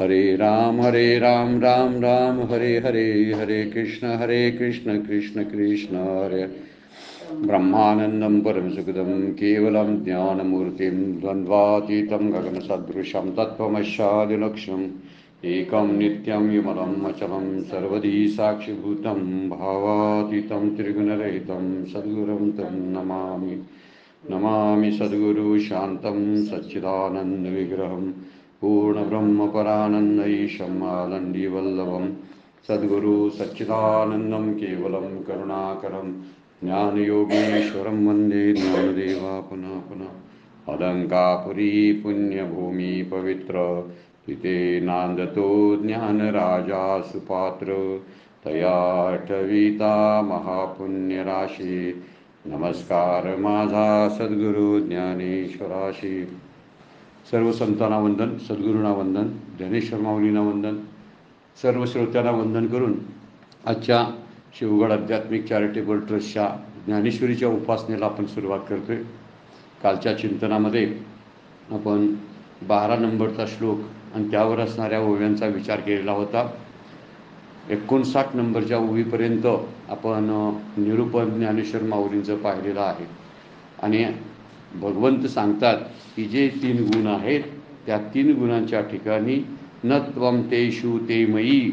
हरे राम राम राम हरे हरे, हरे कृष्ण कृष्ण कृष्ण हरे। ब्रह्मानंदं परमसुखदं केवलं ज्ञानमूर्तिं द्वन्द्वातीतं गगनसदृशं तत्त्वमस्यादिलक्ष्यम् एकं नित्यं विमलं अचलं सर्वधी साक्षिभूतं भावातीतं त्रिगुणरहितं सद्गुरुं तं नमामि। नमामि सद्गुरु शान्तं सच्चिदानन्दविग्रहं पूर्णब्रह्मपरानन्दईशम् आनन्दीवल्लभं सद्गुरु सच्चिदानन्दं केवलं करुणाकरं ज्ञानयोगीश्वरं वन्दे ज्ञानदेवा पुनः पुनः। अलङ्कापुरी पुण्यभूमि पवित्र तिथे नांदतो ज्ञानराजा सुपात्र तया ठविता महापुण्यराशी नमस्कार माझा सद्गुरु ज्ञानेश्वराशी। सर्व संतांना वंदन, सद्गुरूंना वंदन, ज्ञानेश्वर माऊलींना वंदन, सर्व श्रोत्यांना वंदन करून आजच्या शिवगड आध्यात्मिक चॅरिटेबल ट्रस्टच्या ज्ञानेश्वरीच्या उपासनेला आपण सुरुवात करतोय। कालच्या चिंतनामध्ये आपण 12 नंबरचा श्लोक आणि त्यावर असणाऱ्या ओव्यांचा विचार केलेला होता। 59 नंबरच्या ओवीपर्यंत आपण निरूपण ज्ञानेश्वर माऊलींचं पाहिलेलं आहे। आणि भगवंत सांगतात की जे 3 गुण आहेत त्या 3 गुणांच्या ठिकाणी न त्वं तेषु ते मयी,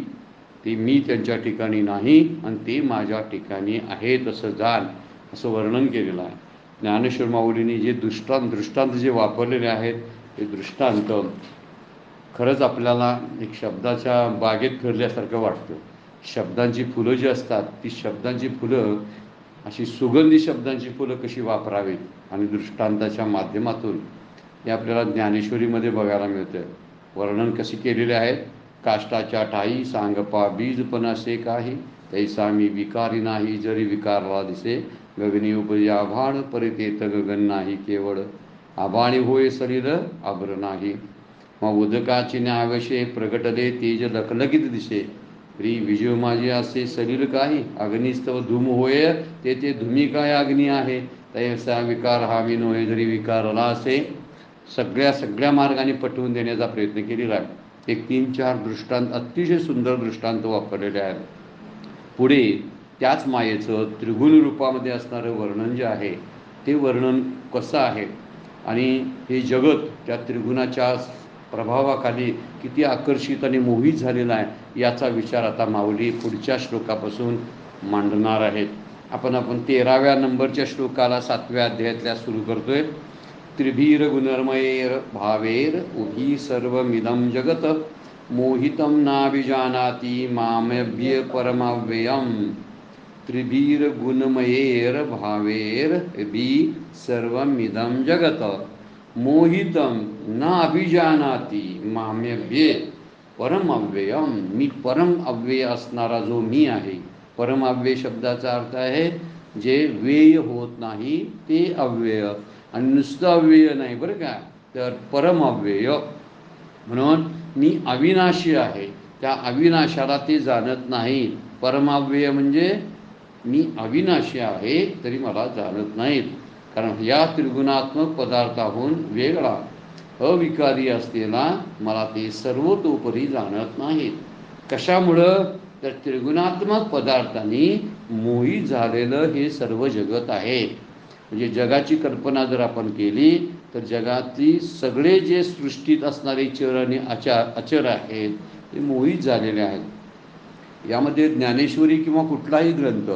ते मी त्यांच्या ठिकाणी नाही आणि ते माझ्या ठिकाणी आहेत असं जाण, असं वर्णन केलेलं आहे। ज्ञानेश्वर माऊलींनी जे दृष्टांत जे वापरलेले आहेत ते दृष्टांत खरंच आपल्याला एक शब्दाच्या बागेत फिरल्यासारखं वाटतं। शब्दांची फुलं जी असतात ती शब्दांची फुलं अशी सुगंधी शब्दांची फुलं कशी वापरावीत आणि दृष्टांताच्या माध्यमातून हे आपल्याला ज्ञानेश्वरीमध्ये बघायला मिळतं। वर्णन कसे केलेले आहेत। काष्टाच्या ठाई सांगपा बीज पण असे काही, तैसा मी विकारी नाही जरी विकारला दिसे, गगनी उपजी आभाळ परितेत गगन नाही केवळ, आभाळी होय सलिल आभ्र नाही, मग उदकाची न्यावशे प्रगटले तेज लखलखित दिसे, प्री विजय माझी असे सलिल काही, अग्निस्तव धूम होय ते धुमी काय अग्नी आहे, तैसा विकार हा मी नव्हे जरी विकारला असे। सगळ्या मार्गाने पटवून देण्याचा प्रयत्न केलेला आहे। एक 3-4 दृष्टांत अतिशय सुंदर दृष्टांत वापरलेले आहेत। पुढे त्याच मायेचं त्रिगुण रूपामध्ये असणारं वर्णन जे आहे ते वर्णन कसं आहे आणि हे जगत त्या त्रिगुणाच्या प्रभावाखाली किती आकर्षित आणि मोहित झालेला आहे याचा विचार आता माऊली पुढच्या श्लोकापासून मांडणार आहेत। आपण 13व्या नंबरच्या श्लोकाला 7व्या अध्यायातल्या सुरू करतोय। त्रिभीर गुणर्मयेर भावेर उभी सर्वमिदं जगत, मोहितं नाभिजानाति मामव्य परमव्ययम्। त्रिभीर गुणमयेर भावेर उभी सर्वमिदं जगत, मोहितं न अभिजानाति माम्यव्ये परम अव्ययम। मी परम अव्यय असणारा जो मी आहे। परम अव्यय शब्दाचा अर्थ आहे जे व्यय होत नाही ते अव्यय, आणि नुसतं अव्यय नाही बरं का, तर परम अव्यय म्हणून मी अविनाशी आहे। त्या अविनाशाला ते जाणत नाही। परम अव्यय म्हणजे मी अविनाशी आहे तरी मला जाणत नाहीत, कारण या त्रिगुणात्मक पदार्थाहून वेगळा अविकारी असलेला मला ते सर्वतोपरी जाणत नाहीत। कशामुळं, तर त्रिगुणात्मक पदार्थांनी मोहित झालेलं हे सर्व जगत आहे। म्हणजे जगाची कल्पना जर आपण केली तर जगातली सगळे जे सृष्टीत असणारे चर आणि अचर आहेत ते मोहित झालेले आहेत। यामध्ये ज्ञानेश्वरी किंवा कुठलाही ग्रंथ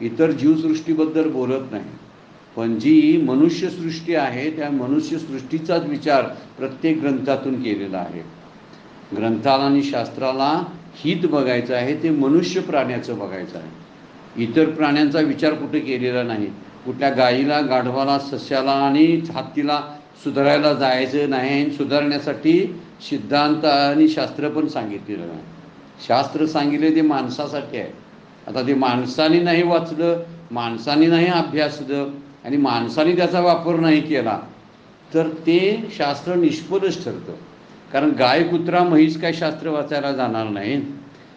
इतर जीवसृष्टीबद्दल बोलत नाही, पण जी मनुष्यसृष्टी आहे त्या मनुष्यसृष्टीचाच विचार प्रत्येक ग्रंथातून केलेला आहे। ग्रंथाला आणि शास्त्राला हित बघायचं आहे ते मनुष्य प्राण्याचं बघायचं आहे। इतर प्राण्यांचा विचार कुठे केलेला नाही। कुठल्या गाईला, गाढवाला, सस्याला आणि हत्तीला सुधारायला जायचं नाही। सुधारण्यासाठी सिद्धांत आणि शास्त्र पण सांगितलेलं नाही। शास्त्र सांगितले ते माणसासाठी आहे। आता ते माणसाने नाही वाचलं, माणसाने नाही अभ्यासलं आणि माणसाने त्याचा वापर नाही केला तर ते शास्त्र निष्फळच ठरतं। कारण गाय, कुत्रा, म्हैस काय शास्त्र वाचायला जाणार नाहीत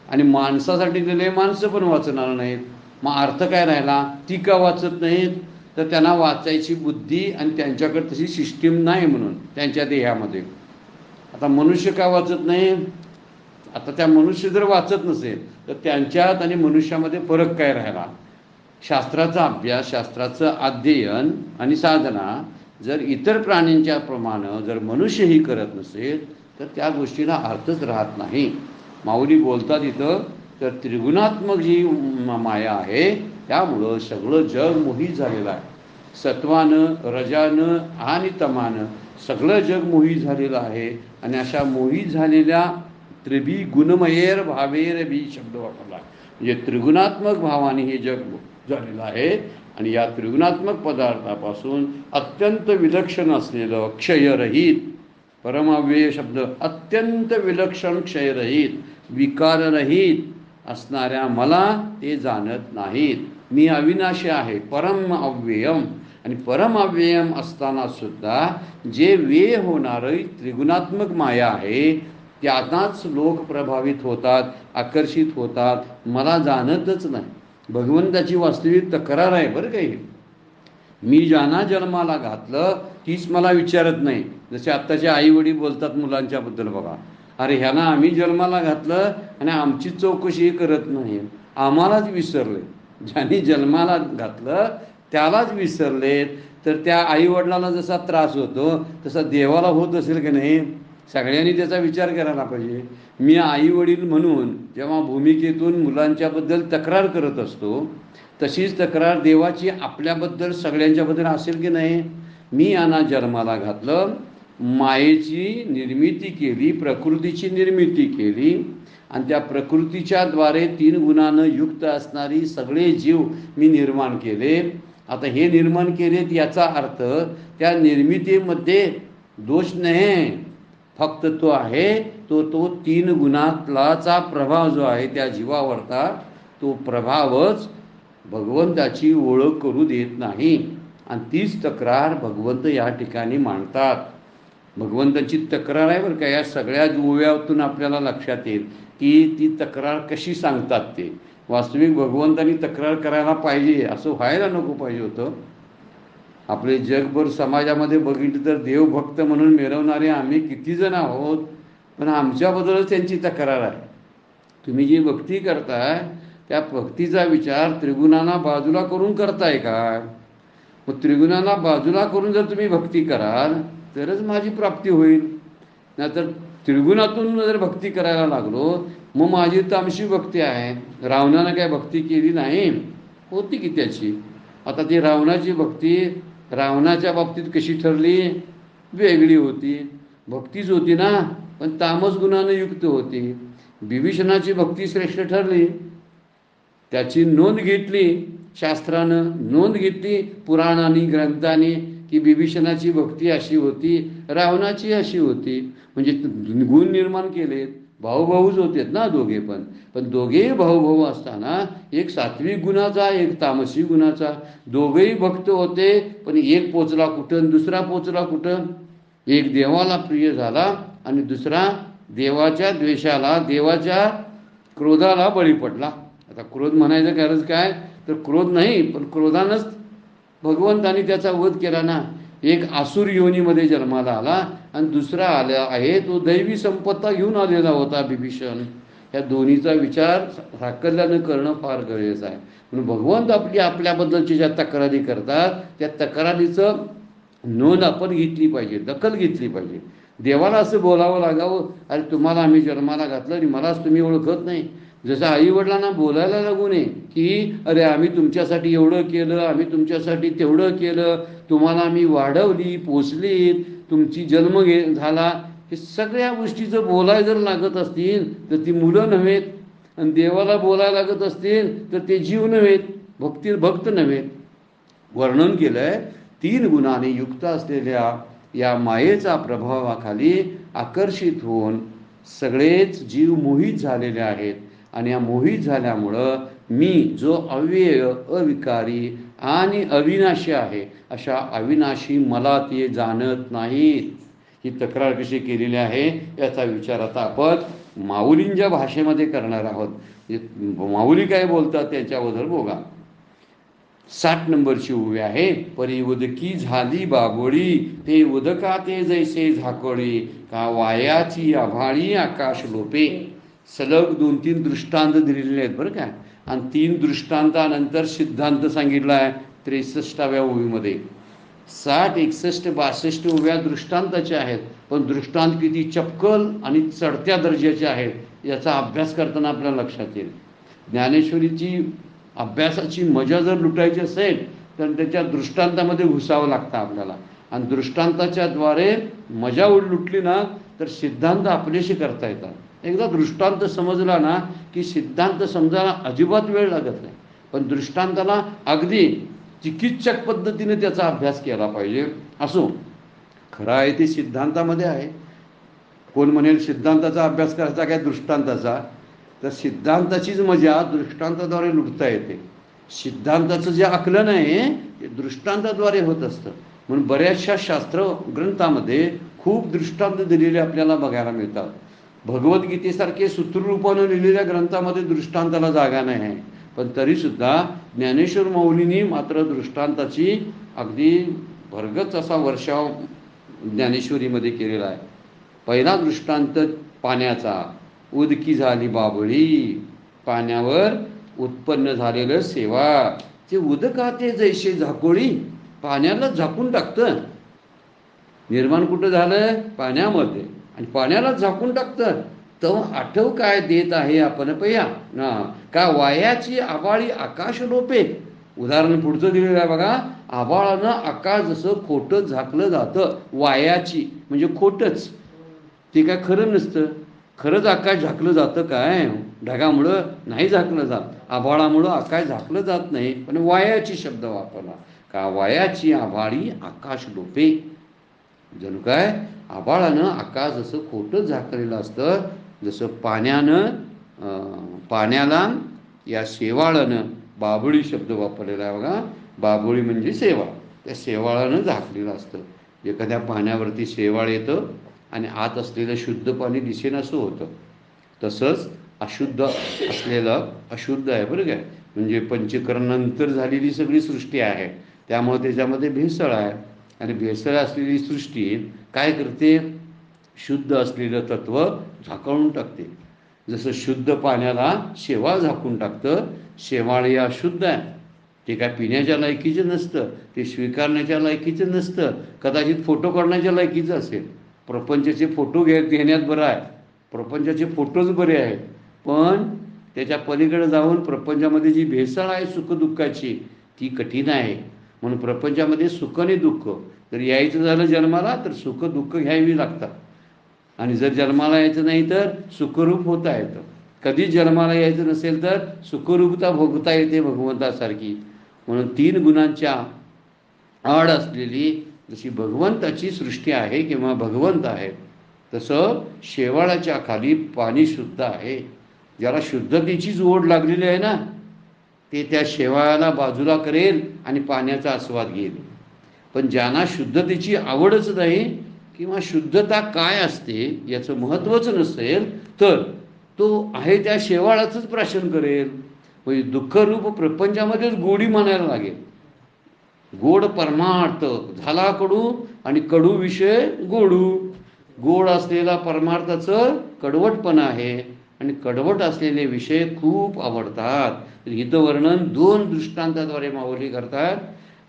आणि माणसासाठी दिले माणसं पण वाचणार नाहीत। मग अर्थ काय राहिला? ती का वाचत नाहीत? तर त्यांना वाचायची बुद्धी आणि त्यांच्याकडे तशी सिस्टीम नाही म्हणून त्यांच्या देहामध्ये। आता मनुष्य का वाचत नाही? आता त्या मनुष्य जर वाचत नसेल तर त्यांच्यात आणि मनुष्यामध्ये फरक काय राहिला? शास्त्राचा अभ्यास, शास्त्राचं अध्ययन आणि साधना जर इतर प्राण्यांच्या प्रमाणे जर मनुष्यही करत नसेल तर त्या गोष्टीला अर्थच राहत नाही. माऊली बोलतात इथं, तर त्रिगुणात्मक जी माया आहे त्यामुळं सगळं जग मोहित झालेलं आहे. सत्वानं, रजानं आणि तमानं सगळं जग मोहित झालेलं आहे. आणि अशा मोहित झालेल्या त्रिभी गुणमयेर भावेर बी शब्द वापरला, म्हणजे त्रिगुणात्मक भावाने हे जग झालेलं आहे. आणि या त्रिगुणात्मक पदार्थापासून अत्यंत विलक्षण असलेलं क्षयरहित परमाव्यय शब्द, अत्यंत विलक्षण क्षयरहित विकाररहित असणाऱ्या मला ते जाणत नाहीत. मी अविनाशी आहे, परम अव्ययम. आणि परम अव्ययम असताना सुद्धा जे व्यय होणारं त्रिगुणात्मक माया आहे त्यांनाच लोक प्रभावित होतात, आकर्षित होतात, मला जाणतच नाही. भगवंताची वास्तविक तक्रार आहे बरं काही. मी ज्यांना जन्माला घातलं तीच मला विचारत नाही. जसे आत्ताचे आई वडील बोलतात मुलांच्याबद्दल बघा, अरे ह्यांना आम्ही जन्माला घातलं आणि आमची चौकशी करत नाही, आम्हालाच विसरले. ज्यांनी जन्माला घातलं त्यालाच विसरलेत. तर त्या आईवडिलांना जसा त्रास होतो तसा देवाला होत असेल की नाही? सगळ्यांनी त्याचा विचार करायला पाहिजे. मी आईवडील म्हणून जेव्हा भूमिकेतून मुलांच्याबद्दल तक्रार करत असतो तशीच तक्रार देवाची आपल्याबद्दल सगळ्यांच्याबद्दल असेल की नाही? मी यांना जन्माला घातलं, मायेची निर्मिती केली, प्रकृतीची निर्मिती केली आणि त्या प्रकृतीच्या द्वारे 3 गुणानं युक्त असणारी सगळे जीव मी निर्माण केले. आता हे निर्माण केलेत याचा अर्थ त्या निर्मितीमध्ये दोष नाही, फक्त तो आहे तो 3 गुणातलाचा प्रभाव जो आहे त्या जीवावरचा तो प्रभावच भगवंताची ओळख करू देत नाही. आणि तीच तक्रार भगवंत या ठिकाणी मांडतात. भगवंताची तक्रार आहे बरं का. या सगळ्या ओव्यातून आपल्याला लक्षात येईल की ती तक्रार कशी सांगतात ते. वास्तविक भगवंतानी तक्रार करायला पाहिजे असं व्हायला नको पाहिजे होतं. आपले जगभर समाजामध्ये बघितलं तर देवभक्त म्हणून मिरवणारे आम्ही किती जण आहोत, पण आमच्याबद्दलच त्यांची तक्रार आहे. तुम्ही जी भक्ती करताय त्या भक्तीचा विचार त्रिगुणांना बाजूला करून करताय का? मग त्रिगुणांना बाजूला करून जर तुम्ही भक्ती कराल तरच माझी प्राप्ती होईल. नाहीतर त्रिगुणातून जर भक्ती करायला लागलो मग माझी तामशी भक्ती आहे. रावणानं काय भक्ती केली नाही? होती की त्याची. आता ती रावणाची भक्ती रावणाच्या बाबतीत कशी ठरली? वेगळी होती. भक्तीच होती ना, पण तामस गुणानं युक्त होती. विभीषणाची भक्ती श्रेष्ठ ठरली, त्याची नोंद घेतली, शास्त्रानं नोंद घेतली पुराणांनी ग्रंथांनी की विभीषणाची भक्ती अशी होती, रावणाची अशी होती. म्हणजे गुण निर्माण केलेत. भाऊभाऊच होतेत ना दोघे पण दोघेही भाऊभाऊ असताना एक सात्विक गुणाचा एक तामसी गुणाचा, दोघेही भक्त होते. पण एक पोचला कुठं दुसरा पोचला कुठं? एक देवाला प्रिय झाला आणि दुसरा देवाच्या द्वेषाला, देवाच्या क्रोधाला बळी पडला. आता क्रोध म्हणायचं गरज काय? तर क्रोध नाही, पण क्रोधानंच भगवंतानी त्याचा वध केला ना. एक आसुर योनीमध्ये जन्माला आला आणि दुसरा आला आहे तो दैवी संपत्ता घेऊन आलेला होता विभीषण. या दोन्हीचा विचार साकल्यानं करणं फार गरजेचं आहे. म्हणून भगवंत आपल्याबद्दलची ज्या तक्रारी करतात त्या तक्रारीचं नोंद आपण घेतली पाहिजे, दखल घेतली पाहिजे. देवाला असं बोलावं लागावं, अरे तुम्हाला आम्ही जन्माला घातलं आणि मलाच तुम्ही ओळखत नाही. जसं आईवडिलांना बोलायला लागू नये की अरे आम्ही तुमच्यासाठी एवढं केलं, आम्ही तुमच्यासाठी तेवढं केलं, तुम्हाला आम्ही वाढवली, पोचलीत, तुमची जन्म झाला. हे सगळ्या गोष्टीचं बोलायला जर लागत असतील तर ती मुलं नव्हेत. आणि देवाला बोलायला लागत असतील तर ते जीव नव्हेत, भक्त नव्हेत. वर्णन केलं आहे 3 गुणाने युक्त असलेल्या या मायेचा प्रभावाखाली आकर्षित होऊन सगळेच जीव मोहित झालेले आहेत. आणि या मोहित झाल्यामुळं मी जो अव्यय, अविकारी आणि अविनाशी आहे अशा अविनाशी मला ते जाणत नाहीत. ही तक्रार कशी केलेली आहे याचा विचार आता आपण माऊलींच्या भाषेमध्ये करणार आहोत. माऊली काय बोलतात त्याच्याबद्दल बघा. 60 नंबरची ओवी आहे. परी उदकी झाली बाबोळी, ते उदका ते जैसे झाकोळी, का वायाची आभाळी आकाश लोपे. सलग 2-3 दृष्टांत दिलेले आहेत बरं का. आणि 3 दृष्टांतानंतर सिद्धांत सांगितला आहे 63व्या ओवीमध्ये. 60, 61, 62 ओव्या दृष्टांताच्या आहेत, पण दृष्टांत किती चपकल आणि चढत्या दर्जाचे आहेत याचा अभ्यास करताना आपल्याला लक्षात येईल. ज्ञानेश्वरीची अभ्यासाची मजा जर लुटायची असेल तर त्याच्या दृष्टांतामध्ये घुसावं लागतं आपल्याला. आणि दृष्टांताच्या द्वारे मजा लुटली ना तर सिद्धांत आपलेशी करता येतात. एकदा दृष्टांत समजला ना की सिद्धांत समजायला अजिबात वेळ लागत नाही. पण दृष्टांताला अगदी चिकित्सक पद्धतीने त्याचा अभ्यास केला पाहिजे. असो, खरं आहे ते सिद्धांतामध्ये आहे. कोण म्हणेल सिद्धांताचा अभ्यास करायचा काय दृष्टांताचा, तर सिद्धांताचीच मजा दृष्टांताद्वारे लुटता येते. सिद्धांताचं जे आकलन आहे ते दृष्टांताद्वारे होत असतं. म्हणून बऱ्याचशा शास्त्र ग्रंथामध्ये खूप दृष्टांत दिलेले आपल्याला बघायला मिळतात. भगवद्गीतेसारखे सूत्ररूपानं लिहिलेल्या ग्रंथामध्ये दृष्टांताला जागा नाही आहे, पण तरीसुद्धा ज्ञानेश्वर माऊलींनी मात्र दृष्टांताची अगदी भरगच असा वर्षाव ज्ञानेश्वरीमध्ये केलेला आहे. पहिला दृष्टांत पाण्याचा. उदकी झाली बाबळी, पाण्यावर उत्पन्न झालेलं सेवा. ते उदका ते जैसे झाकोळी, पाण्याला झाकून टाकतं. निर्माण कुठं झालं? पाण्यामध्ये. आणि पाण्याला झाकून टाकतं. तर आठव काय देत आहे आपण पया ना, का वायाची आबाळी आकाश लोपे. उदाहरण पुढचं दिलेलं आहे बघा. आबाळानं आकाश जसं खोटं झाकलं जातं, वायाची म्हणजे खोटंच, ते काय खरं नसतं. खरंच आकाश झाकलं जातं काय? ढगामुळं नाही झाकलं जात, आभाळामुळं आकाश झाकलं जात नाही. पण वायाची शब्द वापरला, का वायाची आभाळी आकाश लोपे. जणू काय आभाळानं आकाश जसं खोटं झाकलेलं असतं, जसं पाण्याला या शेवाळानं, बाबळी शब्द वापरलेला आहे बघा. बाबळी म्हणजे शेवाळ, त्या शेवाळानं झाकलेलं असतं. एखाद्या पाण्यावरती शेवाळ येतं आणि आत असलेलं शुद्ध पाणी दिसेन असं होतं. तसंच अशुद्ध असलेलं अशुद्ध आहे बरं काय. म्हणजे पंचकरणानंतर झालेली सगळी सृष्टी आहे, त्यामुळे त्याच्यामध्ये भेसळ आहे. आणि भेसळ असलेली सृष्टी काय करते? शुद्ध असलेलं तत्व झाकळून टाकते. जसं शुद्ध पाण्याला शेवाळ झाकून टाकतं. शेवाळ हे अशुद्ध आहे, ते काय पिण्याच्या लायकीचं नसतं, ते स्वीकारण्याच्या लायकीचं नसतं, कदाचित फोटो काढण्याच्या लायकीचं असेल. प्रपंचाचे फोटो घेण्यात बरं आहे, प्रपंचाचे फोटोच बरे आहेत, पण त्याच्या पलीकडे जाऊन प्रपंचामध्ये जी भेसळ आहे सुखदुःखाची ती कठीण आहे. म्हणून प्रपंचामध्ये सुख आणि दुःख, जर यायचं झालं जन्माला तर सुख दुःख घ्यावी लागतात. आणि जर जन्माला यायचं नाही तर सुखरूप होता येतं. कधी जन्माला यायचं नसेल तर सुखरूपता भोगता येते भगवंतासारखी. म्हणून 3 गुणांच्या आड असलेली जशी भगवंताची सृष्टी आहे किंवा भगवंत आहे, तसं शेवाळाच्या खाली पाणी शुद्ध आहे. ज्याला शुद्धतेचीच ओढ लागलेली आहे ना, ते त्या शेवाळाला बाजूला करेल आणि पाण्याचा आस्वाद घेईल. पण ज्यांना शुद्धतेची आवडच नाही किंवा शुद्धता काय असते याचं महत्त्वच नसेल, तर तो आहे त्या शेवाळाचंच प्राशन करेल. म्हणजे दुःखरूप प्रपंचामध्येच गोडी म्हणायला लागेल. गोड परमार्थ झाला कडू आणि कडू विषय गोडू. गोड असलेला परमार्थाचं कडवटपणा आहे आणि कडवट असलेले विषय खूप आवडतात. इथं वर्णन 2 दृष्टांताद्वारे माऊली करतात.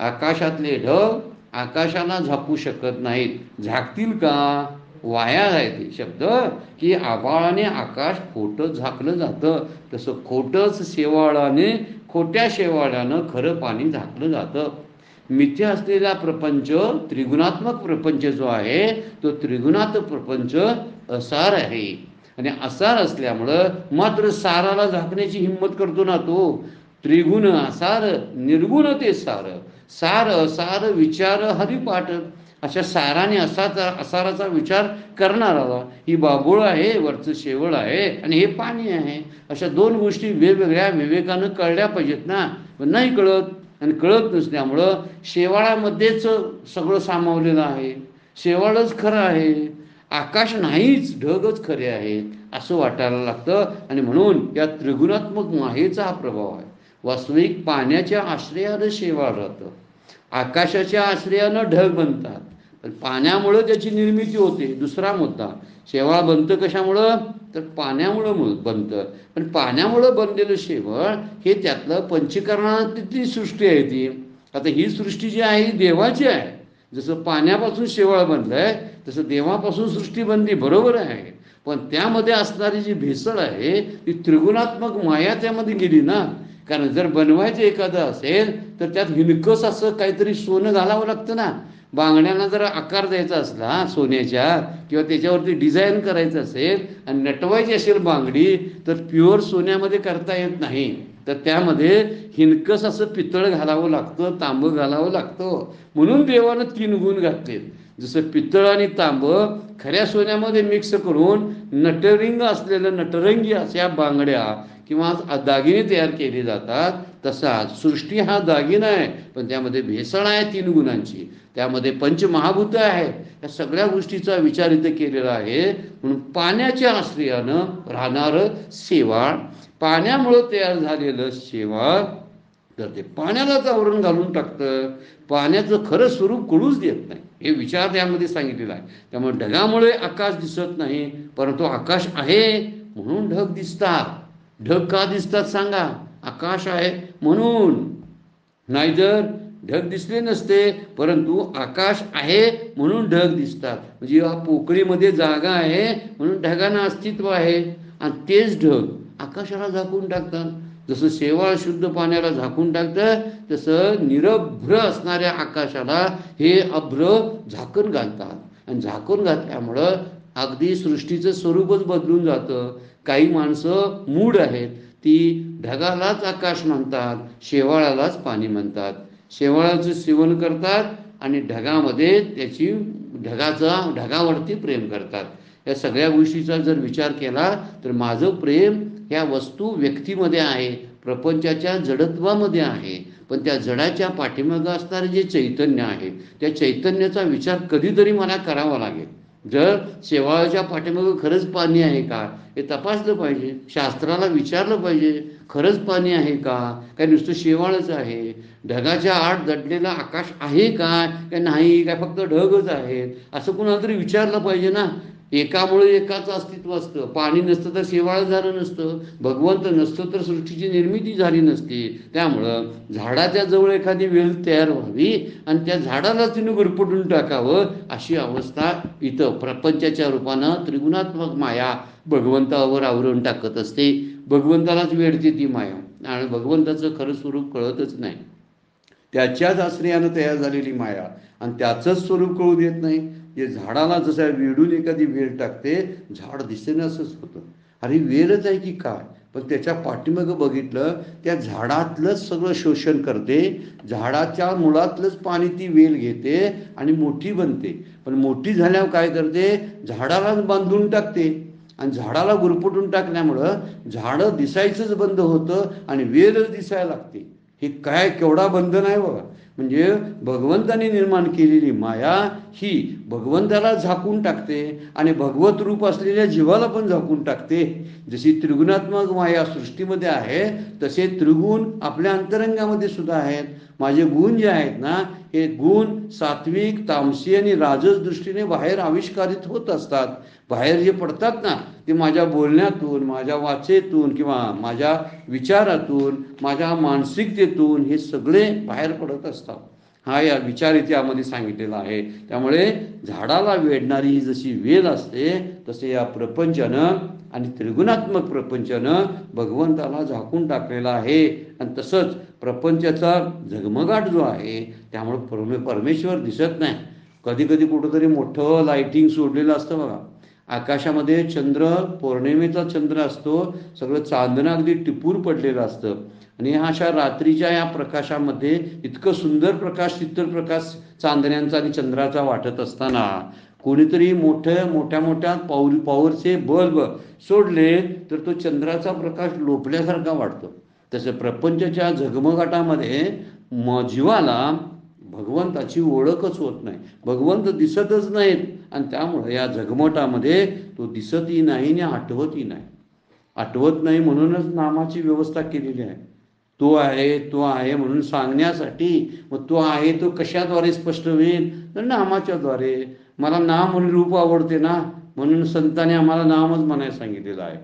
आकाशातले ढग आकाशाला झाकू शकत नाहीत. झाकतील का? वाया आहे ते शब्द, की आभाळाने आकाश खोटं झाकलं जातं, तसं खोटंच शेवाळाने, खोट्या शेवाळानं खरं पाणी झाकलं जातं. मिथ्या असलेला प्रपंच, त्रिगुणात्मक प्रपंच जो आहे तो त्रिगुणात प्रपंच असार आहे. आणि असार असल्यामुळं मात्र साराला झाकण्याची हिंमत करतो ना तो. त्रिगुण असार, निर्गुण ते सार, सार असार विचार हरिपाठ. अशा साराने असाराचा विचार करणाराला ही बाबोळ आहे, वरचं शेवळ आहे आणि हे पाणी आहे. अशा 2 गोष्टी वेगवेगळ्या विवेकानं कळल्या पाहिजेत ना, पण नाही कळत. आणि कळत नसल्यामुळं शेवाळामध्येच सगळं सामावलेलं आहे. शेवाळच खरं आहे, आकाश नाहीच, ढगच खरे आहेत असं वाटायला लागतं. आणि म्हणून या त्रिगुणात्मक मायेचा हा प्रभाव आहे. वास्तविक पाण्याच्या आश्रयानं शेवाळ राहतं. आकाशाच्या आश्रयानं ढग बनतात, पण पाण्यामुळं त्याची निर्मिती होते. दुसरा मुद्दा, शेवाळ बनतं कशामुळं, तर पाण्यामुळं बनतं. पण पाण्यामुळं बनलेलं शेवाळ हे त्यातलं पंचकरणातली सृष्टी आहे ती. आता ही सृष्टी जी आहे ही देवाची आहे. जसं पाण्यापासून शेवाळ बनलंय तसं देवापासून सृष्टी बनली, बरोबर आहे. पण त्यामध्ये असणारी जी भेसळ आहे ती त्रिगुणात्मक माया त्यामध्ये गेली ना. कारण जर बनवायचं एखादं असेल तर त्यात हिणकस असं काहीतरी सोनं घालावं लागतं ना. बांगड्यांना जर आकार द्यायचा असला सोन्याच्या, किंवा त्याच्यावरती डिझाईन करायचं असेल आणि नटवायची असेल बांगडी, तर प्युअर सोन्यामध्ये करता येत नाही. तर त्यामध्ये हिणकस असं पितळ घालावं लागतं, तांबं घालावं लागतं. म्हणून देवानं 3 गुण घातलेत. जसं पितळ आणि तांबं खऱ्या सोन्यामध्ये मिक्स करून नटरिंग असलेलं नटरंगी अशा बांगड्या किंवा दागिने तयार केले जातात. तसा सृष्टी हा दागिना आहे, पण त्यामध्ये भेसळ आहे 3 गुणांची. त्यामध्ये पंचमहाभूत आहे. या सगळ्या गोष्टीचा विचार इथे केलेला आहे. म्हणून पाण्याच्या आश्रयानं राहणारं शेवाळ, पाण्यामुळं तयार झालेलं शेवाळ, तर ते पाण्यालाच आवरण घालून टाकतं. पाण्याचं खरं स्वरूप कळूच देत नाही, हे विचार त्यामध्ये सांगितलेला आहे. त्यामुळे ढगामुळे आकाश दिसत नाही, परंतु आकाश आहे म्हणून ढग दिसतात. ढग का दिसतात सांगा, आकाश आहे म्हणून. नाहीतर ढग दिसले नसते, परंतु आकाश आहे म्हणून ढग दिसतात. म्हणजे या पोकळीमध्ये जागा आहे म्हणून ढगांना अस्तित्व आहे. आणि तेच ढग आकाशाला झाकून टाकतात. जसं शेवाळ शुद्ध पाण्याला झाकून टाकतं, तसं निरभ्र असणाऱ्या आकाशाला हे अभ्र झाकण घालतात. आणि झाकून घातल्यामुळं अगदी सृष्टीचं स्वरूपच बदलून जातं. काही माणसं मूढ आहेत, ती ढगालाच आकाश म्हणतात, शेवाळालाच पाणी म्हणतात. शेवाळाचं सेवन करतात आणि ढगामध्ये त्याची ढगावरती प्रेम करतात. या सगळ्या गोष्टीचा जर विचार केला तर माझं प्रेम ह्या वस्तू व्यक्तीमध्ये आहे, प्रपंचाच्या जडत्वामध्ये आहे. पण त्या जडाच्या पाठीमागं असणारे जे चैतन्य आहे, त्या चैतन्याचा विचार कधीतरी मला करावा लागेल. जर शेवाळाच्या पाठीमागं खरंच पाणी आहे का हे तपासलं पाहिजे, शास्त्राला विचारलं पाहिजे, खरंच पाणी आहे का, काय नुसतं शेवाळच आहे. ढगाच्या आड दडलेलं आकाश आहे काय नाही, काय फक्त ढगच आहेत, असं कुणाला तरी विचारलं पाहिजे ना. एकामुळे एकाचं अस्तित्व असतं. पाणी नसतं तर शेवाळ झालं नसतं, भगवंत नसतं तर सृष्टीची निर्मिती झाली नसती. त्यामुळं झाडाच्या जवळ एखादी वेल तयार व्हावी आणि त्या झाडाला तिने गुरफटून टाकावं, अशी अवस्था इथं प्रपंचाच्या रूपानं त्रिगुणात्मक माया भगवंतावर आवरून टाकत असते. भगवंतालाच वेडते ती माया आणि भगवंताचं खरं स्वरूप कळतच नाही. त्याच्याच आश्रयानं तयार झालेली माया आणि त्याचंच स्वरूप कळू देत नाही. जे झाडाला जसं वेडून एखादी वेल टाकते, झाड दिसेनासंच होतं. अरे वेलच आहे की काय, पण त्याच्या पाठीमागं बघितलं त्या झाडातलंच सगळं शोषण करते. झाडाच्या मुळातलंच पाणी ती वेल घेते आणि मोठी बनते. पण मोठी झाल्यावर काय करते, झाडालाच बांधून टाकते. आणि झाडाला गुरफटून टाकल्यामुळं झाडं दिसायचंच बंद होतं आणि वेलच दिसायला लागते. हे काय केवढा बंधन आहे बघा. म्हणजे भगवंताने निर्माण केलेली माया ही भगवंताला झाकून टाकते आणि भगवत रूप असलेल्या जीवाला पण झाकून टाकते. जशी त्रिगुणात्मक माया सृष्टीमध्ये आहे तसे त्रिगुण आपल्या अंतरंगामध्ये सुद्धा आहेत. माझे गुण जे आहेत ना, हे गुण सात्विक, तामसी आणि राजस दृष्टीने बाहेर आविष्कारित होत असतात. बाहेर जे पडतात ना, ते माझ्या बोलण्यातून, माझ्या वाचेतून किंवा माझ्या विचारातून, माझ्या मानसिकतेतून हे सगळे बाहेर पडत असतात. हा या विचार इथे यामध्ये सांगितलेला आहे. त्यामुळे झाडाला वेढणारी ही जशी वेल असते तसे या प्रपंचानं आणि त्रिगुणात्मक प्रपंचानं भगवंताला झाकून टाकलेला आहे. आणि तसंच प्रपंचाचा झगमगाट जो आहे त्यामुळे परमेश्वर दिसत नाही. कधी कधी कुठंतरी मोठं लाईटिंग सोडलेलं असतं बघा. आकाशामध्ये चंद्र, पौर्णिमेचा चंद्र असतो, सगळं चांदणं अगदी टिपूर पडलेलं असतं. आणि अशा रात्रीच्या या प्रकाशामध्ये इतकं सुंदर प्रकाश, चित्रप्रकाश चांदण्यांचा आणि चंद्राचा वाटत असताना कोणीतरी मोठ्या मोठ्या पॉवरचे बल्ब सोडले तर तो चंद्राचा प्रकाश लोपल्यासारखा वाटतो. तसं प्रपंचाच्या झगमगाटामध्ये जीवाला भगवंताची ओळखच होत नाही, भगवंत दिसतच नाहीत. आणि त्यामुळे या झगमटामध्ये तो दिसतही नाही आणि आठवतही नाही. आठवत नाही म्हणूनच नामाची व्यवस्था केलेली आहे. तो आहे तो आहे म्हणून सांगण्यासाठी. मग तो आहे तो कशाद्वारे स्पष्ट होईल? तर नामाच्याद्वारे. मला नाम आणि रूप आवडते ना, म्हणून संतांनी आम्हाला नामच म्हणायला सांगितलेलं आहे.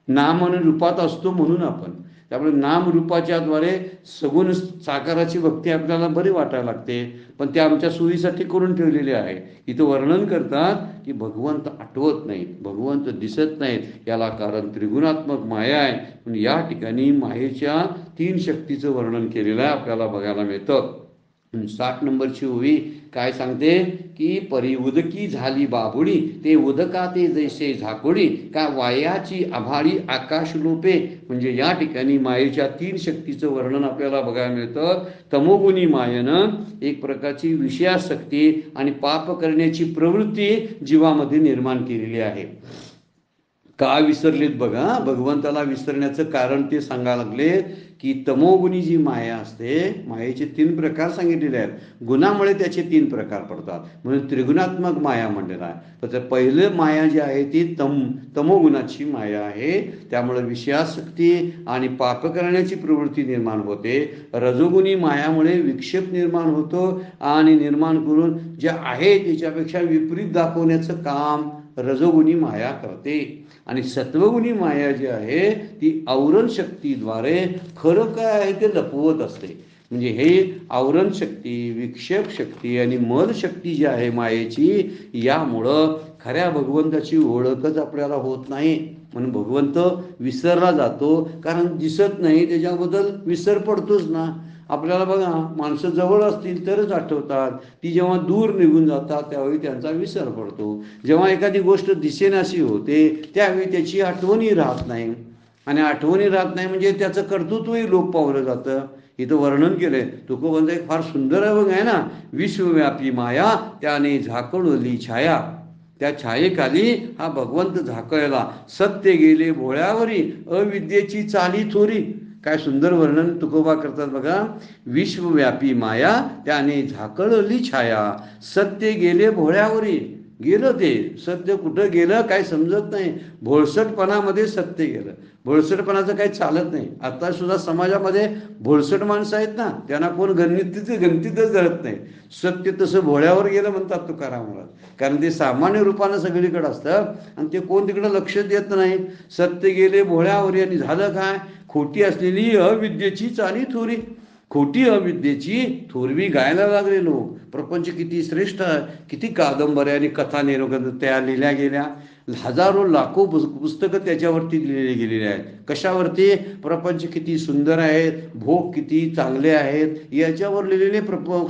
नाम आणि रूपात असतो म्हणून आपण. त्यामुळे नाम रूपाच्याद्वारे सगुण साकाराची भक्ती आपल्याला बरी वाटायला लागते, पण ते आमच्या सोयीसाठी करून ठेवलेले आहे. इथं वर्णन करतात की भगवंत आठवत नाहीत, भगवंत दिसत नाहीत. याला कारण त्रिगुणात्मक माया आहे. म्हणून या ठिकाणी मायेच्या 3 शक्तीचं वर्णन केलेलं आहे, आपल्याला बघायला मिळतं. 60 नंबरची ओवी काय सांगते की परी उदकी झाली बाबुडी, ते उदका ते जैसे झाकोडी, का वायाची आभाळी आकाश लोपे. म्हणजे या ठिकाणी मायेच्या 3 शक्तीचं वर्णन आपल्याला बघायला मिळतं. तमोगुणी मायेनं एक प्रकारची विषयासक्ती आणि पाप करण्याची प्रवृत्ती जीवामध्ये निर्माण केलेली आहे. का विसरलेत बघा, भगवंताला विसरण्याचं कारण ते सांगायला लागले की तमोगुणी जी माया असते, मायेचे 3 प्रकार सांगितलेले आहेत. गुणामुळे त्याचे 3 प्रकार पडतात, म्हणून त्रिगुणात्मक माया म्हणलेला आहे. तर पहिलं माया जी आहे ती तमोगुणाची माया आहे. त्यामुळे विषयासक्ती आणि पाप करण्याची प्रवृत्ती निर्माण होते. रजोगुणी मायामुळे विक्षेप निर्माण होतो आणि निर्माण करून जे आहे त्याच्यापेक्षा विपरीत दाखवण्याचं काम रजोगुणी माया करते. आणि सत्वगुणी माया जी आहे ती आवरण शक्तीद्वारे खरं काय आहे ते लपवत असते. म्हणजे हे आवरण शक्ती, विक्षेप शक्ती आणि मल शक्ती जी आहे मायेची, यामुळं खऱ्या भगवंताची ओळखच आपल्याला होत नाही. म्हणून भगवंत विसरला जातो, कारण दिसत नाही त्याच्याबद्दल विसर पडतोच ना. आपल्याला बघा, माणसं जवळ असतील तरच आठवतात, ती जेव्हा दूर निघून जातात त्यावेळी त्यांचा विसर पडतो. जेव्हा एखादी गोष्ट दिसेनाशी होते त्यावेळी त्याची आठवणही राहत नाही, आणि आठवणी राहत नाही म्हणजे त्याचं कर्तृत्वही लोप पावलं जातं. इथं वर्णन केलंय तुकोबंद एक फार सुंदर बघ आहे ना. विश्वव्यापी माया त्याने झाकळली छाया, त्या छायेखाली हा भगवंत झाकळला. सत्य गेले भोळ्यावरी, अविद्येची चाली थोरी. काय सुंदर वर्णन तुकोबा करतात बघा. विश्वव्यापी माया त्याने झाकळली छाया, सत्य गेले भोळ्यावरी. गेलं ते सत्य कुठं गेलं काय समजत नाही. भोळसटपणामध्ये सत्य गेलं. भोळसटपणाचं काही चालत नाही. आता सुद्धा समाजामध्ये भोळसट माणसं आहेत ना, त्यांना कोण गणतीतच धरत नाही. सत्य तसं भोळ्यावर गेलं म्हणतात तुकाराम महाराज, कारण ते सामान्य रूपानं सगळीकडे असतं आणि ते कोण तिकडं लक्ष देत नाही. सत्य गेले भोळ्यावर, आणि झालं काय? खोटी असलेली अविद्येची चाली थोरी. खोटी अविद्येची थोरवी गायला लागले लोक. प्रपंच किती श्रेष्ठ आहे, किती कादंबऱ्या आणि कथा निरोगंध त्या लिहिल्या गेल्या. हजारो लाखो पुस्तकं त्याच्यावरती लिहिली गेलेली आहेत. कशावरती? प्रपंच किती सुंदर आहेत, भोग किती चांगले आहेत, याच्यावर लिहिलेले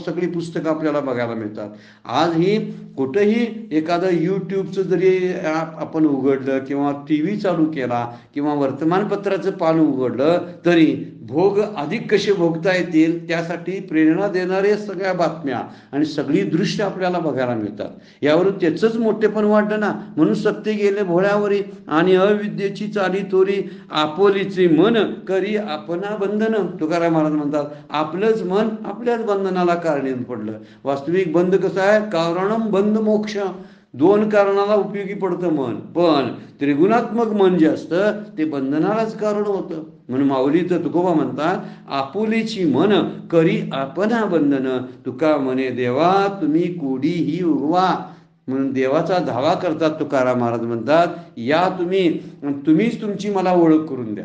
सगळी पुस्तकं आपल्याला बघायला मिळतात. आजही कुठंही एखादं यूट्यूबचं जरी आपण उघडलं किंवा टी व्ही चालू केला किंवा वर्तमानपत्राचं पान उघडलं तरी भोग अधिक कसे भोगता येतील त्यासाठी प्रेरणा देणाऱ्या सगळ्या बातम्या आणि सगळी दृश्य आपल्याला बघायला मिळतात. यावरून त्याचंच मोठेपण वाटतं ना. म्हणून सत्य गेले भोळ्यावरी आणि अविद्येची चाली थोरी, आपोलीचे मन करी आपणा बंधन. तुकाराम महाराज म्हणतात आपलंच मन आपल्याच बंधनाला कारणीभूत पडलं. वास्तविक बंध कसं आहे? कारणम बंध मोक्ष. 2 कारणाला उपयोगी पडतं मन, पण त्रिगुणात्मक मन जे असतं ते बंधनालाच कारण होतं. म्हणून माऊलीचं तुकोबा म्हणतात आपुलीची मन करी आपणा बंधन, तुका म्हणे देवा तुम्ही कोडी ही उगवा. म्हणून देवाचा धावा करतात तुकाराम महाराज म्हणतात या तुम्हीच तुमची मला ओळख करून द्या.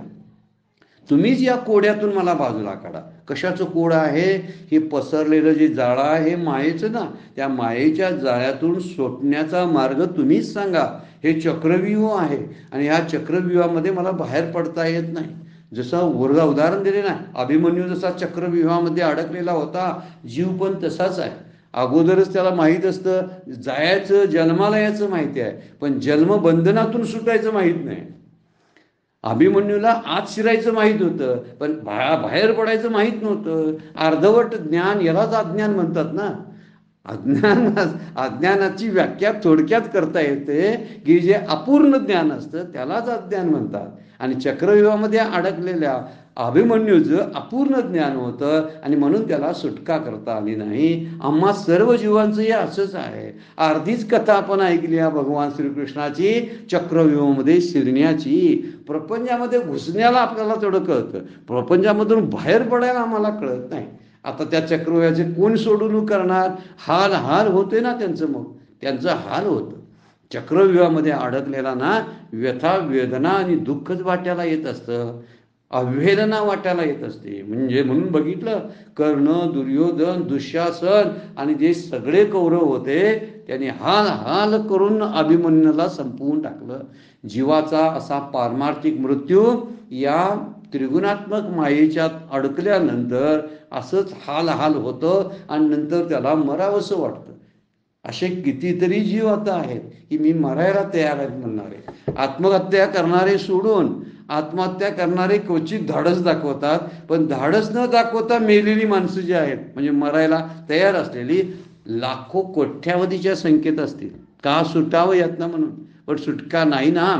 तुम्हीच या कोड्यातून मला बाजूला काढा. कशाचं कोड आहे? हे पसरलेलं जे जाळं आहे मायेचं ना, त्या मायेच्या जाळ्यातून सुटण्याचा मार्ग तुम्हीच सांगा. हे चक्रव्यूह आहे आणि ह्या चक्रव्यूहामध्ये मला बाहेर पडता येत नाही. जसं वर्गा उदाहरण दिले ना, अभिमन्यू जसा चक्रव्यूहामध्ये अडकलेला होता, जीव पण तसाच आहे. अगोदरच त्याला माहीत असतं जायचं, जन्माला यायचं माहिती आहे, पण जन्म बंधनातून सुटायचं माहीत नाही. अभिमन्यूला आत शिरायचं माहीत होतं, पण बाहेर पडायचं माहीत नव्हतं. अर्धवट ज्ञान यालाच अज्ञान म्हणतात ना. अज्ञानाची व्याख्या थोडक्यात करता येते की जे अपूर्ण ज्ञान असतं त्यालाच अज्ञान म्हणतात. आणि चक्रव्यूहामध्ये अडकलेल्या अभिमन्यूचं अपूर्ण ज्ञान होतं आणि म्हणून त्याला सुटका करता आली नाही. आम्हा सर्व जीवांचं हे असंच आहे. अर्धीच कथा आपण ऐकली आहे भगवान श्रीकृष्णाची चक्रव्यूहामध्ये शिरण्याची. प्रपंचामध्ये घुसण्याला आपल्याला तेवढं कळतं, प्रपंचामधून बाहेर पडायला आम्हाला कळत नाही. आता त्या चक्रव्यूहाचे कोण सोडवणूक करणार? हाल हाल होते ना त्यांचं, मग त्यांचं हाल होतं. चक्रव्यूहामध्ये अडकलेला ना व्यथा वेदना आणि दुःखच वाट्याला येत असतं, अवहेलना वाट्याला येत असते. म्हणजे म्हणून बघितलं, कर्ण, दुर्योधन, दुःशासन आणि जे सगळे कौरव होते त्यांनी हाल हाल करून अभिमन्यूला संपवून टाकलं. जीवाचा असा पारमार्थिक मृत्यू या त्रिगुणात्मक मायेच्यात अडकल्यानंतर असंच हाल हाल होतं आणि नंतर त्याला मरावंसं वाटतं. असे कितीतरी जीव आता आहेत की मी मरायला तयार आहेत म्हणणारे. आत्महत्या करणारे सोडून आत्महत्या करणारे क्वचित धाडस दाखवतात, पण धाडस न दाखवता मेलेली माणसं जी आहेत म्हणजे मरायला तयार असलेली लाखो कोट्यावधीच्या संख्येत असतील. का सुटावं यातनं म्हणून, पण सुटका नाही ना.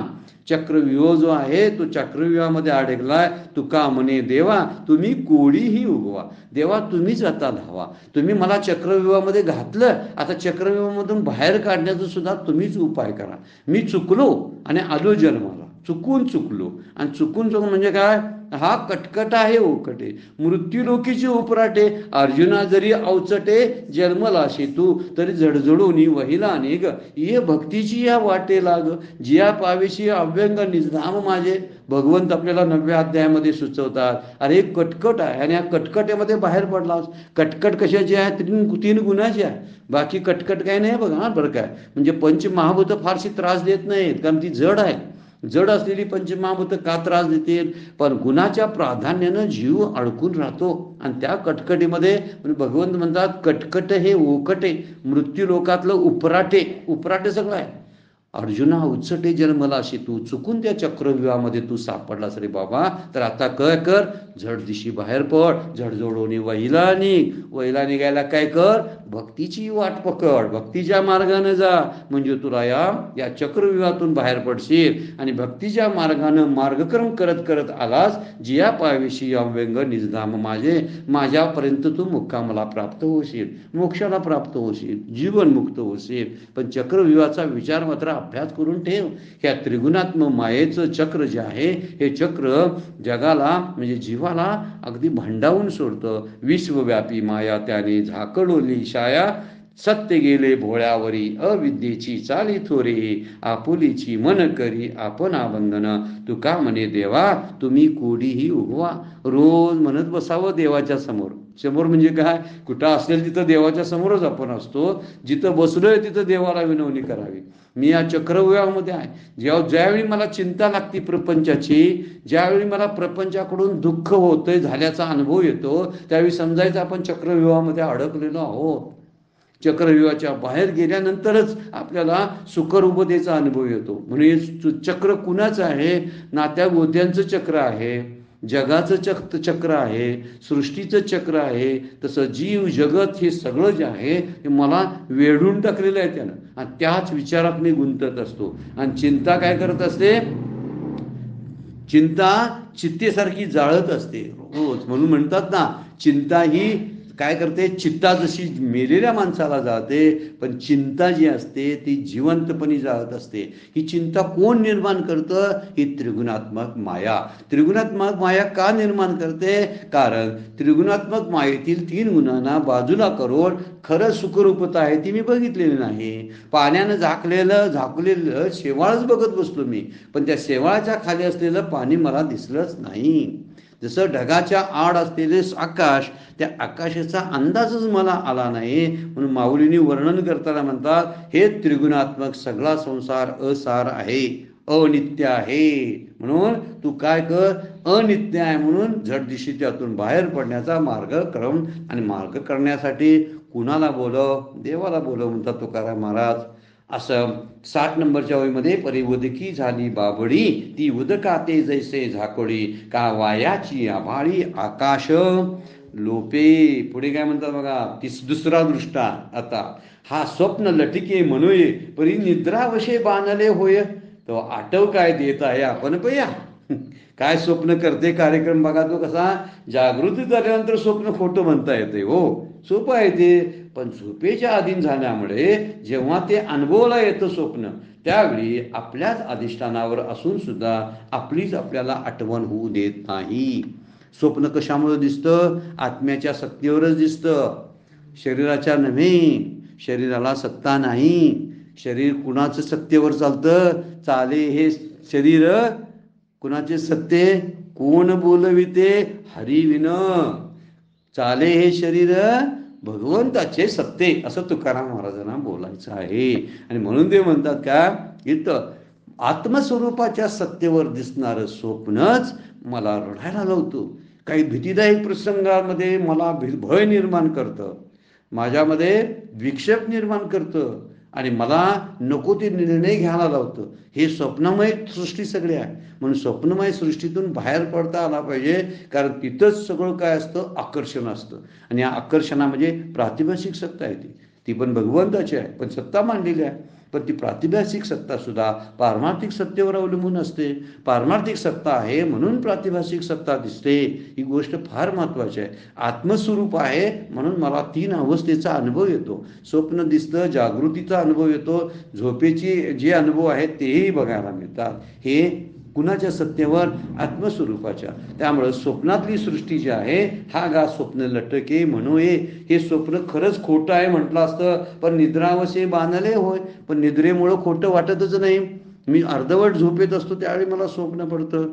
चक्रव्यूह जो आहे तो चक्रव्यूहामध्ये अडकलाय. तुका म्हणे देवा तुम्ही कोडीही उगवा. देवा तुम्हीच आता धावा. तुम्ही मला चक्रव्यूहामध्ये घातलं, आता चक्रव्यूहामधून बाहेर काढण्याचा सुद्धा तुम्हीच उपाय करा. मी चुकलो आणि आलो जन्माला, चुकलो. आणि चुकून म्हणजे काय? हा कटकट आहे, ओकटे मृत्यूलोकीचे उपराटे. अर्जुना जरी अवचटे जन्मलाशी तू, तरी झडझडून वहिला अनेक. ये भक्तीची या वाटे लाग, जिया पावेशी अव्यंग निजधाम माझे. भगवंत आपल्याला 9व्या अध्यायामध्ये सुचवतात, अरे कटकट आहे आणि या कटकटेमध्ये बाहेर पडलास. कटकट कशाची आहे? 3 गुणाची आहे. बाकी कटकट काय नाही बघा. बरं काय म्हणजे पंचमहाभूत फारशी त्रास देत नाहीत, कारण ती जड आहे. जड असलेली पंचमहाभूत का त्रास देतील? पण गुणाच्या प्राधान्यानं जीव अडकून राहतो आणि त्या कटकटीमध्ये भगवंत म्हणतात कटकट हे ओकटे, मृत्यू लोकातलं उपराटे सगळं आहे. अर्जुना उचटे जन्मला अशी तू, चुकून त्या चक्रव्यूहामध्ये तू सापडलास रे बाबा. तर आता काय कर? झड दिशी बाहेर पड, झडझडोनी वहिला निघायला काय कर? भक्तीची वाट पकड, भक्तीच्या मार्गाने जा. म्हणजे तुला या चक्रव्यूहातून बाहेर पडशील आणि भक्तीच्या मार्गानं मार्गक्रम करत करत आलास. जिया पायविशी अव्यंग निजधाम माझे, माझ्यापर्यंत तू मुक्कामाला प्राप्त होशील, मोक्षाला प्राप्त होशील, जीवनमुक्त होशील. पण चक्रव्यूहाचा विचार मात्र अभ्यास करून ठेव. ह्या त्रिगुणात्मक मायेचं चक्र जे आहे हे चक्र जगाला म्हणजे जीवाला अगदी भांडावून सोडतं. विश्वव्यापी माया त्याने झाकडोली छाया, सत्य गेले भोळ्यावरी अविद्येची चाली थोरे. आपुलीची मन करी आपण बंधन, तुका म्हणे देवा तुम्ही कोडीही उगवा. रोज म्हणत बसावं देवाच्या समोर. समोर म्हणजे काय? कुठं असेल तिथं देवाच्या समोरच आपण असतो. जिथं बसलोय तिथं देवाला विनवणी करावी. मी या चक्रव्यूहामध्ये आहे. ज्यावेळी मला चिंता लागते प्रपंचाची, ज्यावेळी मला प्रपंचाकडून दुःख होतंय झाल्याचा अनुभव येतो, त्यावेळी समजायचं आपण चक्रव्यूहामध्ये अडकलेलो आहोत. चक्रव्यूहाच्या बाहेर गेल्यानंतरच आपल्याला सुखरूपतेचा अनुभव येतो. म्हणजे चक्र कुणाचं आहे? नात्या गोत्यांचं चक्र आहे, जगाचं चक्र आहे, सृष्टीचं चक्र आहे. तसं जीव जगत हे सगळं जे आहे हे मला वेढून टाकलेलं आहे त्यानं, आणि त्याच विचारात मी गुंतत असतो. आणि चिंता काय करत असते? चिंता चित्तेसारखी जाळत असते रोज. म्हणून म्हणतात ना, चिंता ही काय करते? चित्ता जशी मेलेल्या माणसाला जाळते, पण चिंता जी असते ती जिवंतपणी जाळत असते. ही चिंता कोण निर्माण करतं? ही त्रिगुणात्मक माया. त्रिगुणात्मक माया का निर्माण करते? कारण त्रिगुणात्मक मायेतील 3 गुणांना बाजूला करून खरं सुखरूपता आहे ती मी बघितलेली नाही. पाण्यानं झाकलेलं शेवाळच बघत बसलो मी, पण त्या शेवाळाच्या खाली असलेलं पाणी मला दिसलंच नाही. जसं ढगाच्या आड असलेले आकाश, त्या आकाशाचा अंदाजच मला आला नाही. म्हणून माऊलींनी वर्णन करताना म्हणतात, हे त्रिगुणात्मक सगळा संसार असार आहे, अनित्य आहे. म्हणून तू काय कर? अनित्य आहे म्हणून झटदिशी त्यातून बाहेर पडण्याचा मार्गक्रम, आणि मार्ग करण्यासाठी कुणाला बोलव? देवाला बोलव म्हणतात तुकाराम महाराज. असं 60 नंबरच्या ओळीमध्ये, परिवदकी झाली बाबडी ती उदकाते जैसे झाकोडी, का वायाची आभाळी आकाश लोपे. पुढे काय म्हणतात बघा, दुसरा दृष्टा आता, हा स्वप्न लटिके म्हणूये परी निद्रावशे बांधले होय, तो आठव काय देत आहे आपण पया. काय स्वप्न करते कार्यक्रम बघा तो कसा. जागृती झाल्यानंतर स्वप्न खोटं म्हणता येते हो, सोपं आहे ते. पण झोपेच्या अधीन झाल्यामुळे जेव्हा ते अनुभवाला येतं स्वप्न, त्यावेळी आपल्याच अधिष्ठानावर असून सुद्धा आपलीच आपल्याला आठवण होऊ देत नाही. स्वप्न कशामुळे दिसतं? आत्म्याच्या सत्तेवरच दिसतं, शरीराच्या नव्हे. शरीराला सत्ता नाही. शरीर कुणाचं सत्तेवर चालतं? चाले हे शरीर कुणाचे सत्ते? कोण बोलविते हरिविन. चाले हे शरीर भगवंताचे सत्ते, असं तुकाराम महाराजांना बोलायचं आहे. आणि म्हणून ते म्हणतात का, इथं आत्मस्वरूपाच्या सत्तेवर दिसणारं स्वप्नच मला रडायला लावतो. काही भीतीदायक प्रसंगामध्ये मला भय निर्माण करतं, माझ्यामध्ये विक्षेप निर्माण करतं आणि मला नको ते निर्णय घ्यायला लावतं. हे स्वप्नमय सृष्टी सगळे आहे. म्हणून स्वप्नमय सृष्टीतून बाहेर पडता आला पाहिजे, कारण तिथंच सगळं काय असतं? आकर्षण असतं. आणि या आकर्षणामध्ये प्रातिभाषिक सत्ता आहे, ती पण भगवंताची आहे, पण सत्ता मांडलेली आहे. पण ती प्रातिभाषिक सत्ता सुद्धा पारमार्थिक सत्तेवर अवलंबून असते. पारमार्थिक सत्ता आहे म्हणून प्रातिभाषिक सत्ता दिसते. ही गोष्ट फार महत्त्वाची आहे. आत्मस्वरूप आहे म्हणून मला 3 अवस्थेचा अनुभव येतो. स्वप्न दिसतं, जागृतीचा अनुभव येतो, झोपेची जे अनुभव आहेत तेही बघायला मिळतात. हे कुणाच्या सत्तेवर? आत्मस्वरूपाच्या. त्यामुळं स्वप्नातली सृष्टी जी आहे, हा गा स्वप्न लटके म्हणूये. हे स्वप्न खरंच खोटं आहे म्हटलं असतं, पण निद्रावशे बांधले होय. पण निद्रेमुळं खोटं वाटतच नाही. मी अर्धवट झोपेत असतो त्यावेळी मला स्वप्न पडतं,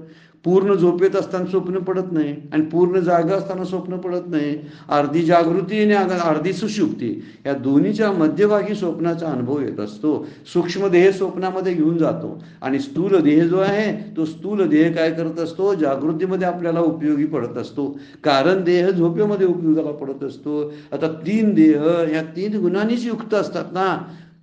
पूर्ण झोपेत असताना स्वप्न पडत नाही, आणि पूर्ण जागा असताना स्वप्न पडत नाही. अर्धी जागृती आणि अर्धी सुषुप्ती, या दोन्हीच्या मध्यभागी स्वप्नाचा अनुभव येत असतो. सूक्ष्म देह स्वप्नामध्ये घेऊन जातो, आणि स्थूल देह जो आहे तो स्थूल देह काय करत असतो? जागृतीमध्ये आपल्याला उपयोगी पडत असतो. कारण देह झोपेमध्ये उपयोगाला पडत असतो. आता 3 देह ह्या 3 गुणांनीच युक्त असतात ना.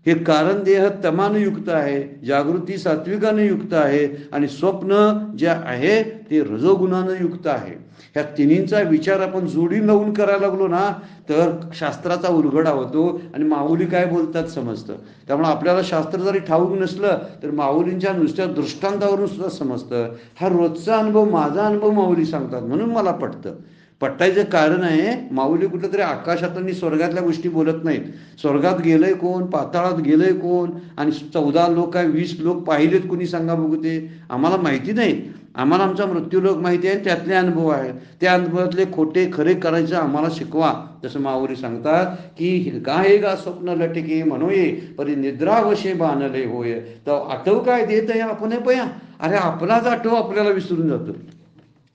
हे कारण देह तमानं युक्त आहे, जागृती सात्विकानं युक्त आहे, आणि स्वप्न जे आहे ते रजोगुणानं युक्त आहे. ह्या तिन्हींचा विचार आपण जोडी लावून करायला लागलो ना, तर शास्त्राचा उलगडा होतो आणि माऊली काय बोलतात समजतं. त्यामुळे आपल्याला शास्त्र जरी ठाऊक नसलं तर माऊलींच्या नुसत्या दृष्टांतावरून सुद्धा समजतं. हा रोजचा अनुभव, माझा अनुभव माऊली सांगतात म्हणून मला पटतं. पट्टायचं कारण आहे, माऊली कुठं तरी आकाशात आणि स्वर्गातल्या गोष्टी बोलत नाहीत. स्वर्गात गेलंय कोण, पाताळात गेलंय कोण, आणि 14 लोक काय 20 लोक पाहिलेत कोणी सांगा बघू ते? आम्हाला माहिती नाही. आम्हाला आमचा मृत्यूलोक माहिती आहे, त्यातले अनुभव आहेत. त्या अनुभवातले खोटे खरे करायचं आम्हाला शिकवा. जसं माऊली सांगतात की काय गा स्वप्न लटके म्हणूये परी निद्रावशे बांधले होय, तर आठव काय देत आहे आपण पया. अरे आपलाच आठव आपल्याला विसरून जातो,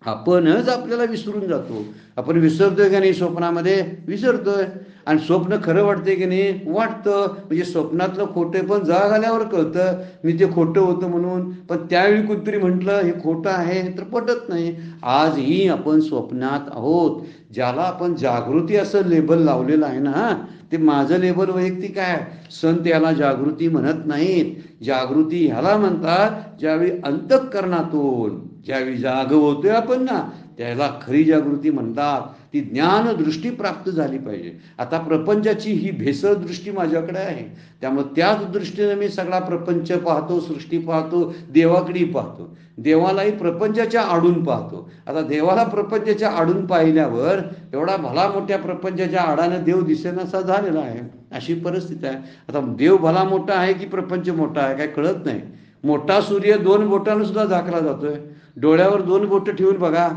आपणच आपल्याला विसरून जातो. आपण विसरतोय का नाही? स्वप्नामध्ये विसरतोय. आणि स्वप्न खरं वाटतंय की नाही? वाटतं. म्हणजे स्वप्नातलं खोटे पण जाग आल्यावर कळतं मी ते खोटं होतं म्हणून. पण त्यावेळी कुठतरी म्हटलं हे खोटं आहे तर पटत नाही. आजही आपण स्वप्नात आहोत. ज्याला आपण जागृती असं लेबल लावलेलं आहे ना, ते माझं लेबल वैयक्तिक आहे. संत याला जागृती म्हणत नाहीत. जागृती ह्याला म्हणतात ज्यावेळी अंतःकरणातून ज्यावेळी जाग होतोय आपण ना, त्याला खरी जागृती म्हणतात. ती ज्ञानदृष्टी प्राप्त झाली पाहिजे. आता प्रपंचाची ही भेसळ दृष्टी माझ्याकडे आहे, त्यामुळे त्याच दृष्टीने मी सगळा प्रपंच पाहतो, सृष्टी पाहतो, देवाकडे पाहतो. देवालाही प्रपंचाच्या आडून पाहतो. आता देवाला प्रपंचाच्या आडून पाहिल्यावर एवढा भला मोठ्या प्रपंचाच्या आडानं देव दिसेनासा झालेला आहे. अशी परिस्थिती आहे. आता देव भला मोठा आहे की प्रपंच मोठा आहे काय कळत नाही. मोठा सूर्य 2 बोटानं सुद्धा झाकला जातोय. डोळ्यावर 2 बोटं ठेवून बघा,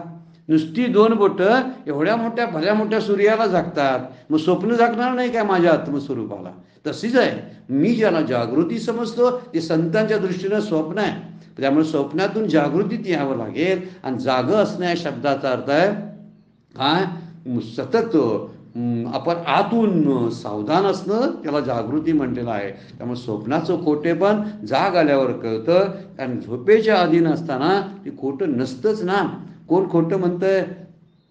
नुसती 2 बोटं एवढ्या मोठ्या भल्या मोठ्या सूर्याला झाकतात. मग स्वप्न झाकणार नाही काय माझ्या आत्मस्वरूपाला? तशीच आहे. मी ज्याला जागृती समजतो ते संतांच्या दृष्टीनं स्वप्न आहे. त्यामुळे स्वप्नातून जागृतीत यावं लागेल. आणि जागं असणं या शब्दाचा अर्थ आहे काय? सतत आपण आतून सावधान असणं, त्याला जागृती म्हटलेलं आहे. त्यामुळे स्वप्नाचं खोटे पण जाग आल्यावर कळतं. कारण झोपेच्या अधीन असताना ते खोटं नसतंच ना. कोण खोटं म्हणतंय?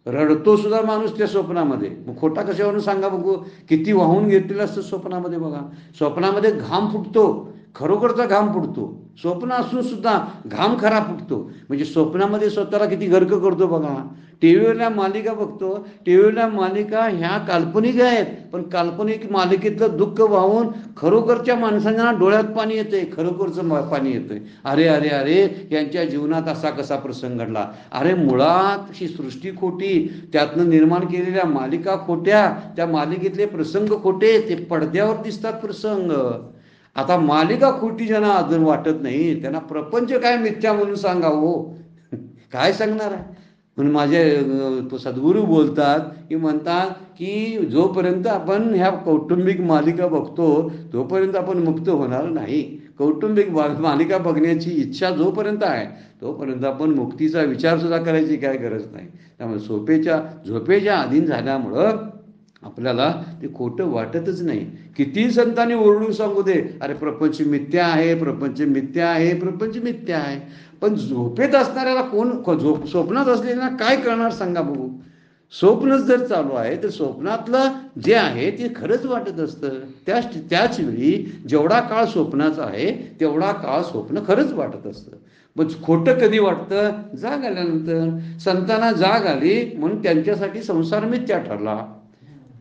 रडतो सुद्धा माणूस त्या स्वप्नामध्ये. मग खोटा कशावरून सांगा बघू? किती वाहून घेतलेलं असतं स्वप्नामध्ये बघा. स्वप्नामध्ये घाम फुटतो, खरोखरचा घाम फुटतो. स्वप्न असून सुद्धा घाम खरा फुटतो. म्हणजे स्वप्नामध्ये स्वतःला किती गर्क करतो बघा. टीव्हीवरल्या मालिका बघतो, टीव्हीवरल्या मालिका ह्या काल्पनिक आहेत, पण काल्पनिक मालिकेतलं दुःख वाहून खरोखरच्या माणसांना डोळ्यात पाणी येते, खरोखरचं पाणी येतंय. अरे अरे अरे, यांच्या जीवनात असा कसा प्रसंग घडला. अरे मुळात ही सृष्टी खोटी, त्यातनं निर्माण केलेल्या मालिका खोट्या, त्या मालिकेतले प्रसंग खोटे, ते पडद्यावर दिसतात प्रसंग. आता मालिका खोटी ज्यांना अजून वाटत नाही त्यांना प्रपंच काय मिथ्या म्हणून सांगावं, काय सांगणार आहे. म्हणून माझे सद्गुरू बोलतात की म्हणतात की जोपर्यंत आपण ह्या कौटुंबिक मालिका बघतो तोपर्यंत आपण मुक्त होणार नाही. कौटुंबिक मालिका बघण्याची इच्छा जोपर्यंत आहे तोपर्यंत आपण मुक्तीचा विचार सुद्धा करायची काय गरज नाही. त्यामुळे झोपेच्या अधीन झाल्यामुळं आपल्याला ते खोटं वाटतच नाही. किती संतांनी ओरडून सांगू दे, अरे प्रपंच मिथ्या आहे, प्रपंच मिथ्या आहे, प्रपंच मिथ्या आहे. पण झोपेत असणाऱ्याला स्वप्नात असलेल्या काय करणार सांगा बघू. स्वप्नच जर चालू आहे तर स्वप्नातलं जे आहे ते खरंच वाटत असतं. त्याच वेळी जेवढा काळ स्वप्नाचा आहे तेवढा काळ स्वप्न खरंच वाटत असतं. पण खोटं कधी वाटतं, जाग आल्यानंतर. संतांना जाग आली म्हणून त्यांच्यासाठी संसार मिथ्या ठरला.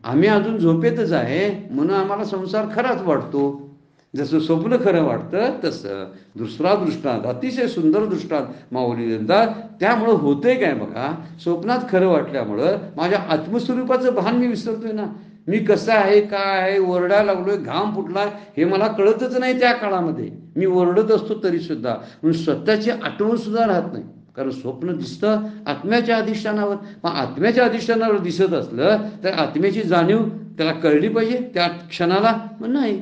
आम्ही अजून झोपेतच आहे म्हणून आम्हाला संसार खराच वाटतो. जसं स्वप्न खरं वाटतं तसं. दुसरा दृष्टांत, अतिशय सुंदर दृष्टांत माऊली देतात. त्यामुळं होतंय काय बघा, स्वप्नात खरं वाटल्यामुळं माझ्या आत्मस्वरूपाचं भान मी विसरतोय ना. मी कसं आहे, काय आहे, ओरडायला लागलोय, घाम फुटला, हे मला कळतच नाही. त्या काळामध्ये मी ओरडत असतो तरी सुद्धा, म्हणून स्वतःची आठवण सुद्धा राहत नाही. कारण स्वप्न दिसतं आत्म्याच्या अधिष्ठानावर. मग आत्म्याच्या अधिष्ठानावर दिसत असलं तर आत्म्याची जाणीव त्याला कळली पाहिजे त्या क्षणाला. मग नाही,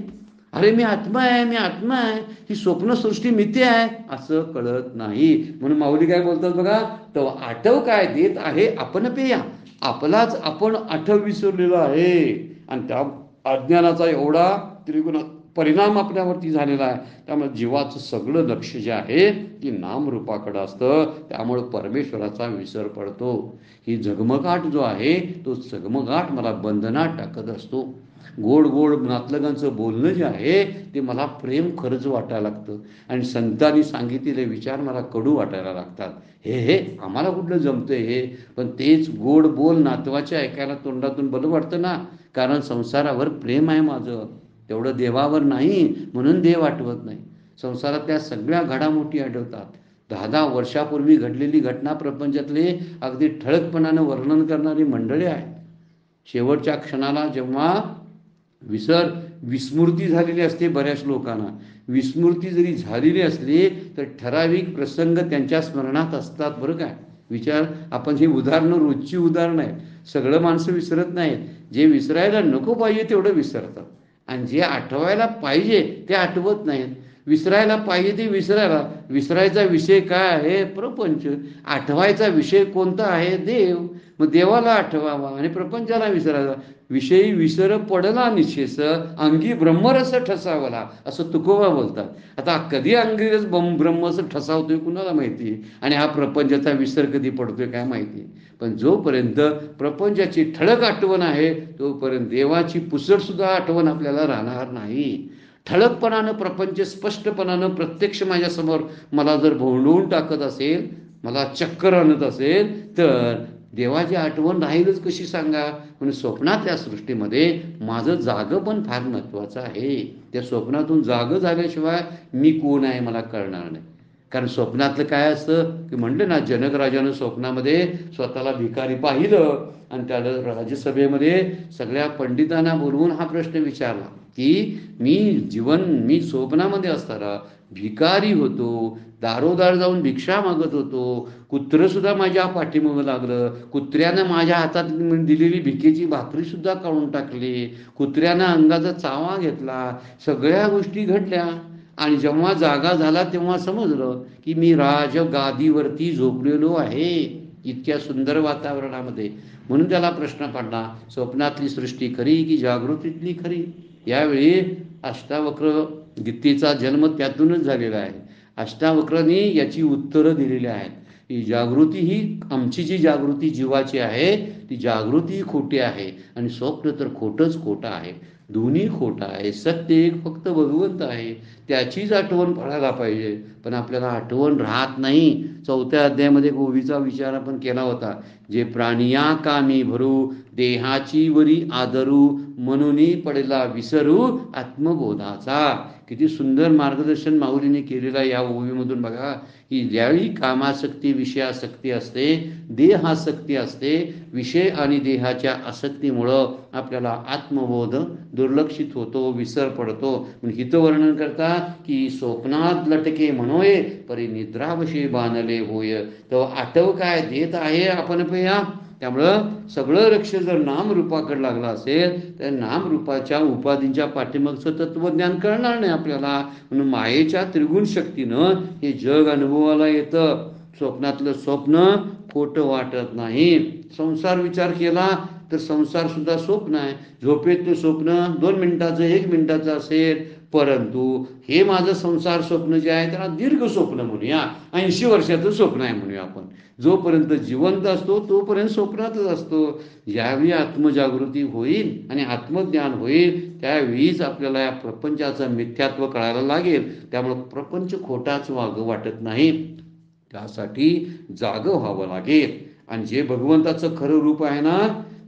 अरे मी आत्मा आहे, मी आत्मा आहे, ही स्वप्नसृष्टी मिथ्या आहे असं कळत नाही. म्हणून माऊली काय बोलतात बघा, तो आठव काय देत आहे आपण पेया, आपलाच आपण आठव विसरलेलो आहे. आणि त्या अज्ञानाचा एवढा त्रिगुण परिणाम आपल्यावरती झालेला आहे. त्यामुळे जीवाचं सगळं लक्ष जे आहे ती नामरूपाकडं असतं. त्यामुळं परमेश्वराचा विसर पडतो. ही जगमगाट जो आहे तो जगमगाट मला बंधनात टाकत असतो. गोड गोड नातलगांचं बोलणं जे आहे ते मला प्रेम खरंच वाटायला लागतं. आणि संतांनी सांगितलेले विचार मला कडू वाटायला लागतात. हे आम्हाला कुठलं जमतंय हे, पण तेच गोड बोल नातवाचे ऐकायला तोंडातून बरं वाटतं ना. कारण संसारावर प्रेम आहे माझं, तेवढं देवावर नाही, म्हणून देव आठवत नाही. संसारात त्या सगळ्या घडामोडी आठवतात. 10-10 वर्षापूर्वी घडलेली घटना प्रपंचातले अगदी ठळकपणानं वर्णन करणारी मंडळी आहेत. शेवटच्या क्षणाला जेव्हा विस्मृती झालेली असते, बऱ्याच लोकांना विस्मृती जरी झालेली असली तर ठराविक प्रसंग त्यांच्या स्मरणात असतात. बरं काय विचार, आपण ही उदाहरणं रोजची उदाहरणं आहेत. सगळं माणसं विसरत नाहीत. जे विसरायला नको पाहिजे तेवढं विसरतात, आणि जे आठवायला पाहिजे ते आठवत नाहीत. विसरायला पाहिजे ते विसरायचा विषय काय आहे, प्रपंच. आठवायचा विषय कोणता आहे, देव. मग देवाला आठवावा आणि प्रपंचाला विसरायचा. विषयी विसर पडला निशेस, अंगी ब्रह्मरस ठसावला, असं तुकोबा बोलतात. आता कधी अंगी ब्रह्मरस ठसावतोय कुणाला माहिती, आणि हा प्रपंचाचा विसर कधी पडतोय काय माहिती. पण जोपर्यंत प्रपंचाची ठळक आठवण आहे तोपर्यंत देवाची पुसट सुद्धा आठवण आपल्याला राहणार नाही. ठळकपणानं प्रपंच स्पष्टपणानं प्रत्यक्ष माझ्यासमोर मला जर भोंडवून टाकत असेल, मला चक्कर आणत असेल, तर देवाची आठवण राहीलच कशी सांगा. म्हणून स्वप्नातल्या सृष्टीमध्ये माझं जागं पण फार महत्त्वाचं आहे. त्या स्वप्नातून जागं झाल्याशिवाय मी कोण आहे मला कळणार नाही. कारण स्वप्नातलं काय असतं की म्हटलं ना, जनक राजानं स्वप्नामध्ये स्वतःला भिकारी पाहिलं आणि त्याला राज्यसभेमध्ये सगळ्या पंडितांना बोलवून हा प्रश्न विचारला की मी स्वप्नामध्ये असताना भिकारी होतो, दारोदार जाऊन भिक्षा मागत होतो, कुत्रंसुद्धा माझ्या पाठीमागं लागलं, कुत्र्यानं माझ्या हातात दिलेली भिकेची भाकरीसुद्धा काढून टाकली, कुत्र्यानं अंगाचा चावा घेतला, सगळ्या गोष्टी घडल्या. आणि जेव्हा जागा झाला तेव्हा समजलं की मी राजगादीवरती झोपलेलो आहे इतक्या सुंदर वातावरणामध्ये. म्हणून त्याला प्रश्न पडला, स्वप्नातली सृष्टी खरी की जागृतीतली खरी. यावेळी अष्टावक्र गीतेचा जन्म त्यातूनच झालेला आहे. अष्टावक्रांनी याची उत्तरं दिलेली आहेत. ही जागृती, ही आमची जी जागृती जीवाची आहे ती जागृती खोटी आहे आणि स्वप्न तर खोटंच खोटं आहे. दोन्ही खोटं आहे. सत्य एक फक्त भगवंत आहे, त्याचीच आठवण पडायला पाहिजे. पण आपल्याला आठवण राहत नाही. 4थ्या अध्यायामध्ये ओवीचा विचार आपण केला होता. जे प्राणिया कामी भरू, देहाची वरी आदरू, मनोनी पडला विसरू आत्मबोधाचा. किती सुंदर मार्गदर्शन माऊलीने केलेलं आहे या ओवीमधून बघा. की ज्यावेळी कामासक्ती, विषयासक्ती असते, देहासक्ती असते, विषय आणि देहाच्या आसक्तीमुळं आपल्याला आत्मबोध दुर्लक्षित होतो, विसर पडतो. हितवर्णन करता की स्वप्नात लटके म्हणोय, परी निद्रावशी बांधले होय. तो आठव काय देत आहे आपण पया. त्यामुळं सगळं लक्ष जर नामरूपाकडे लागलं असेल तर नामरूपाच्या उपाधींच्या पाठीमागचं तत्वज्ञान कळणार नाही आपल्याला. म्हणून मायेच्या त्रिगुण शक्तीनं हे जग अनुभवाला येतं. स्वप्नातलं स्वप्न खोटं वाटत नाही. संसार विचार केला तर संसार सुद्धा स्वप्न आहे. झोपेतलं स्वप्न 2 मिनिटाचं, 1 मिनिटाचं असेल, परंतु हे माझं संसार स्वप्न जे आहे त्याला दीर्घ स्वप्न म्हणूया, 80 वर्षाचं स्वप्न आहे म्हणूया आपण. जोपर्यंत जिवंत असतो तोपर्यंत स्वप्नातच असतो. ज्यावेळी आत्मजागृती होईल आणि आत्मज्ञान होईल त्यावेळीच आपल्याला या प्रपंचाचं मिथ्यात्व कळायला लागेल. त्यामुळं प्रपंच खोटाच वाटत नाही. त्यासाठी जागं व्हावं लागेल. आणि जे भगवंताचं खरं रूप आहे ना,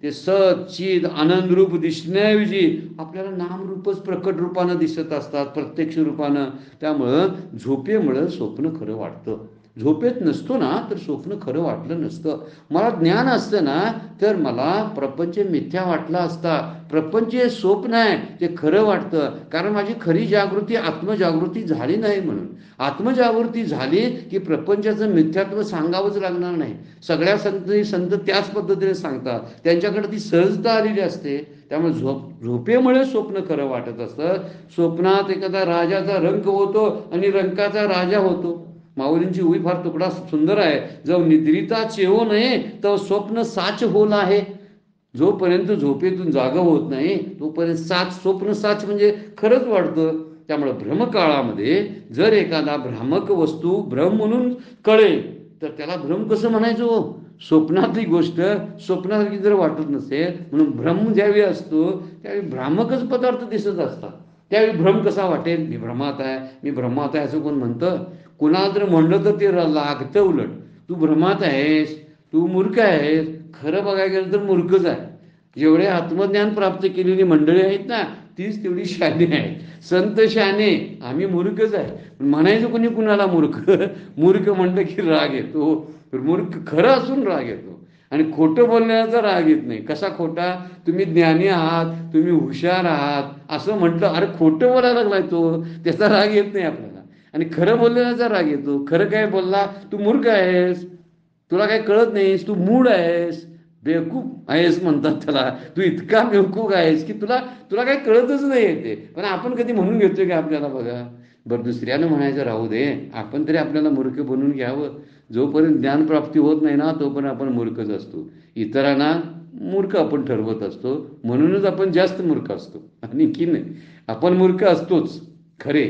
ते सच्चिद आनंद रूप दिसण्याऐवजी आपल्याला नामरूपच प्रकट रूपानं दिसत असतात, प्रत्यक्ष रूपानं. त्यामुळं झोपेमुळं स्वप्न खरं वाटतं. झोपेत नसतो ना तर स्वप्न खरं वाटलं नसतं. मला ज्ञान असतं ना तर मला प्रपंच मिथ्या वाटला असता. प्रपंच हे स्वप्न आहे ते खरं वाटतं, कारण माझी खरी जागृती आत्मजागृती झाली नाही. म्हणून आत्मजागृती झाली की प्रपंचाचं मिथ्यात्व सांगावंच लागणार नाही. सगळ्या संत त्याच पद्धतीने सांगतात, त्यांच्याकडे ती सहजता आलेली असते. त्यामुळे झोपेमुळे स्वप्न खरं वाटत असतं. स्वप्नात एखादा राजाचा रंक होतो आणि रंकाचा राजा होतो. माऊलींची उई फार तुकडा सुंदर आहे. जो निद्रिता चेवो नये तर स्वप्न साच होल आहे. जोपर्यंत झोपेतून जागा होत नाही तोपर्यंत स्वप्न साच म्हणजे खरंच वाटतं. त्यामुळे भ्रमकाळामध्ये जर एखादा भ्रामक वस्तू भ्रम म्हणून कळेल तर त्याला भ्रम कसं म्हणायचं. स्वप्नातली गोष्ट स्वप्नासारखी जर वाटत नसेल, म्हणून भ्रम ज्यावेळी असतो त्यावेळी भ्रामकच पदार्थ दिसत असतात. त्यावेळी भ्रम कसा वाटेल. मी भ्रमात आहे, मी भ्रमात आहे असं कोण म्हणतं. कुणाला जर म्हणलं तर ते लागतं उलट. तू भ्रमात आहेस, तू मूर्ख आहेस. खरं बघायला गेलं तर मूर्खच आहे. जेवढे आत्मज्ञान प्राप्त केलेली मंडळी आहेत ना तीच तेवढी शहाणी आहे. संत शहाणे, आम्ही मूर्खच आहे. म्हणायचं कोणी कुणाला मूर्ख. मूर्ख म्हणलं की राग येतो. मूर्ख खरं असून राग येतो. आणि खोटं बोलण्याचा राग येत नाही. कसा खोटा. तुम्ही ज्ञानी आहात, तुम्ही हुशार आहात असं म्हटलं, अरे खोटं बोलायला लागलाय तो, त्याचा राग येत नाही आपल्याला. आणि खरं बोलण्याचा राग येतो. खरं काय बोलला, तू मूर्ख आहेस, तुला काय कळत नाहीस, तू मूढ आहेस, बेवकूफ आहेस म्हणतात त्याला. तू इतका बेवकूफ आहेस की तुला तुला काही कळतच नाही येते. पण आपण कधी म्हणून घेतोय की आपल्याला बघा. बरं दुसऱ्यानं म्हणायचं राहू दे, आपण तरी आपल्याला मूर्ख बनवून घ्यावं. जोपर्यंत ज्ञानप्राप्ती होत नाही ना तोपर्यंत आपण मूर्खच असतो. इतरांना मूर्ख आपण ठरवत असतो, म्हणूनच आपण जास्त मूर्ख असतो. आणि की नाही, आपण मूर्ख असतोच खरे.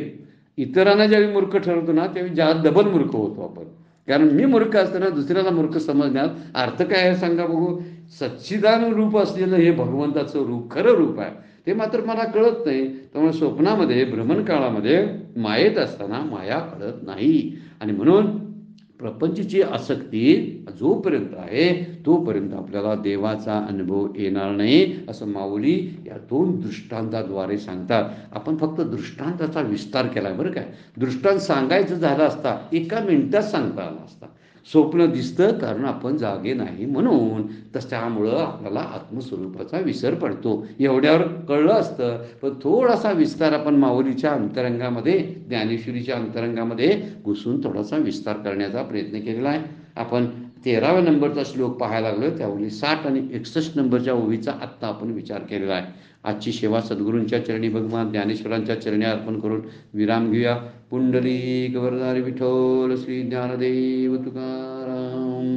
इतरांना ज्यावेळी मूर्ख ठरवतो ना त्यावेळी डबल मूर्ख होतो आपण. कारण मी मूर्ख असताना दुसऱ्याला मूर्ख समजण्यात अर्थ काय आहे सांगा बघू. सच्चिदानंद रूप असलेलं हे भगवंताचं रूप खरं रूप आहे, ते मात्र मला कळत नाही. त्यामुळे स्वप्नामध्ये भ्रमणकाळामध्ये मायेत असताना माया कळत नाही. आणि म्हणून प्रपंचची आसक्ती जोपर्यंत आहे तोपर्यंत आपल्याला देवाचा अनुभव येणार नाही, असं माऊली या 2 दृष्टांताद्वारे सांगतात. आपण फक्त दृष्टांताचा विस्तार केला बरं काय. दृष्टांत सांगायचं झालं असता 1 मिनिटात सांगता आला असता. स्वप्न दिसतं कारण आपण जागे नाही म्हणून. तर त्यामुळं आपल्याला आत्मस्वरूपाचा विसर पडतो. एवढ्यावर कळलं असतं, पण थोडासा विस्तार आपण माऊलीच्या अंतरंगामध्ये, ज्ञानेश्वरीच्या अंतरंगामध्ये घुसून थोडासा विस्तार करण्याचा प्रयत्न केलेला आहे. आपण 13व्या नंबरचा श्लोक पाहायला लागलो. त्यावेळी 60 आणि 61 नंबरच्या ओवीचा आत्ता आपण विचार केलेला आहे. आजची सेवा सद्गुरूंच्या चरणी भगवान ज्ञानेश्वरांच्या चरणी अर्पण करून विराम घेऊया. पुंडलिक वरदारी विठ्ठल श्री ज्ञानदेव तुकाराम.